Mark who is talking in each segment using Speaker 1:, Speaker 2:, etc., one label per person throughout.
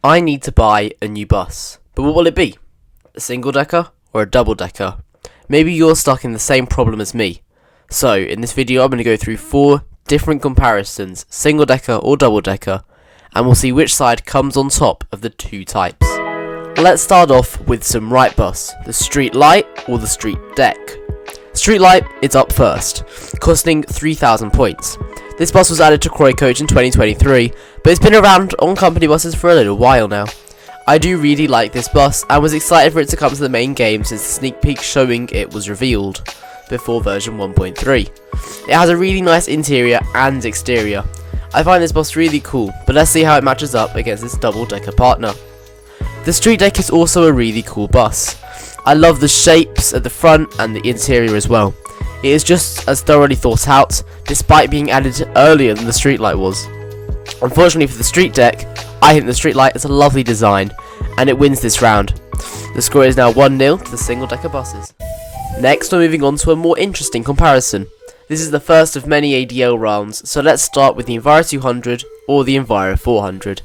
Speaker 1: I need to buy a new bus, but what will it be? A single decker or a double decker? Maybe you're stuck in the same problem as me. So, in this video I'm going to go through 4 different comparisons, single decker or double decker, and we'll see which side comes on top of the 2 types. Let's start off with some right bus, the street light or the street deck. Street light is up first, costing 3,000 points. This bus was added to Croydon Coach in 2023, but it's been around on company buses for a little while now. I do really like this bus and was excited for it to come to the main game since the sneak peek showing it was revealed before version 1.3. It has a really nice interior and exterior. I find this bus really cool, but let's see how it matches up against its double decker partner. The street deck is also a really cool bus. I love the shapes at the front and the interior as well. It is just as thoroughly thought out, despite being added earlier than the streetlight was. Unfortunately for the street deck, I think the streetlight is a lovely design, and it wins this round. The score is now 1-0 to the single decker buses. Next we're moving on to a more interesting comparison. This is the first of many ADL rounds, so let's start with the Enviro 200 or the Enviro 400.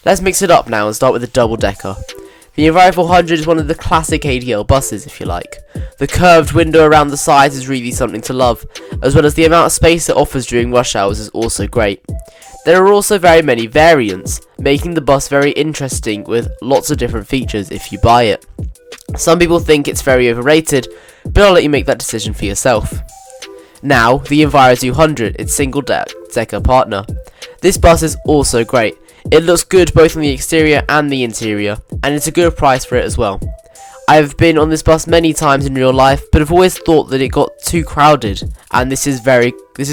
Speaker 1: Let's mix it up now and start with the double decker. The Enviro 400 is one of the classic ADL buses, if you like. The curved window around the sides is really something to love, as well as the amount of space it offers during rush hours is also great. There are also very many variants, making the bus very interesting with lots of different features if you buy it. Some people think it's very overrated, but I'll let you make that decision for yourself. Now, the Enviro 200, its single decker partner. This bus is also great. It looks good both on the exterior and the interior, and it's a good price for it as well. I have been on this bus many times in real life, but I've always thought that it got too crowded, and this is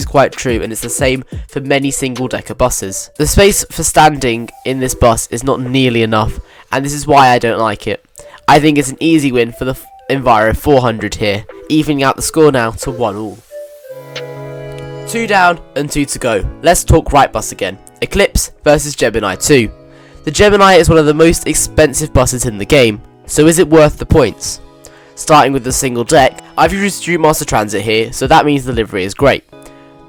Speaker 1: quite true, and it's the same for many single decker buses. The space for standing in this bus is not nearly enough, and this is why I don't like it. I think it's an easy win for the Enviro 400 here, evening out the score now to 1-all. 2 down and 2 to go. Let's talk right bus again. Eclipse versus Gemini 2. The Gemini is one of the most expensive buses in the game, so is it worth the points? Starting with the single deck, I've used Routemaster Transit here, so that means the livery is great.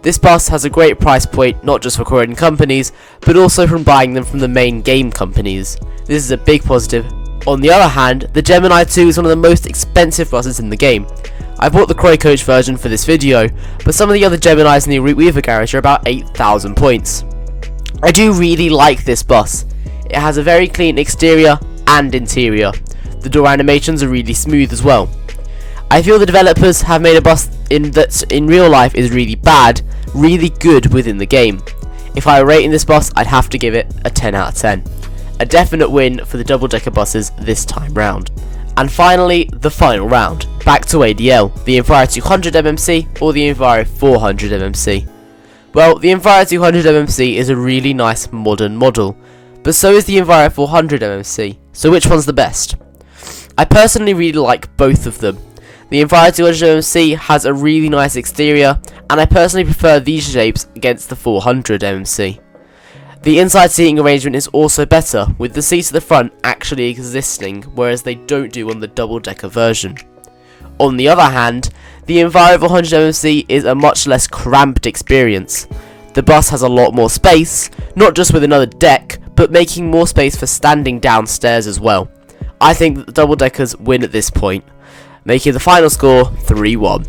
Speaker 1: This bus has a great price point, not just for Croydon companies, but also from buying them from the main game companies. This is a big positive. On the other hand, the Gemini 2 is one of the most expensive buses in the game. I bought the Croydon Coach version for this video, but some of the other Geminis in the Routemaster garage are about 8,000 points. I do really like this bus. It has a very clean exterior and interior. The door animations are really smooth as well. I feel the developers have made a bus that in real life is really bad, really good within the game. If I were rating this bus, I'd have to give it a 10 out of 10. A definite win for the double decker buses this time round. And finally, the final round. Back to ADL, the Enviro 200 MMC or the Enviro 400 MMC. Well, the Enviro 200 MMC is a really nice modern model, but so is the Enviro 400 MMC, so which one's the best? I personally really like both of them. The Enviro 200 MMC has a really nice exterior, and I personally prefer these shapes against the 400 MMC. The inside seating arrangement is also better, with the seats at the front actually existing, whereas they don't do on the double decker version. On the other hand, the Enviro 400 MMC is a much less cramped experience. The bus has a lot more space, not just with another deck, but making more space for standing downstairs as well. I think that the double deckers win at this point, making the final score 3-1.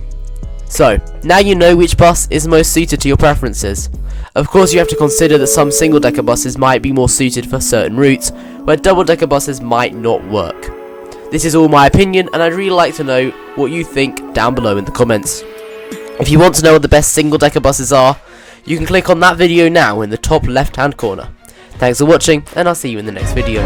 Speaker 1: So, now you know which bus is most suited to your preferences. Of course you have to consider that some single decker buses might be more suited for certain routes, where double decker buses might not work. This is all my opinion, and I'd really like to know what you think down below in the comments. If you want to know what the best single decker buses are, you can click on that video now in the top left hand corner. Thanks for watching, and I'll see you in the next video.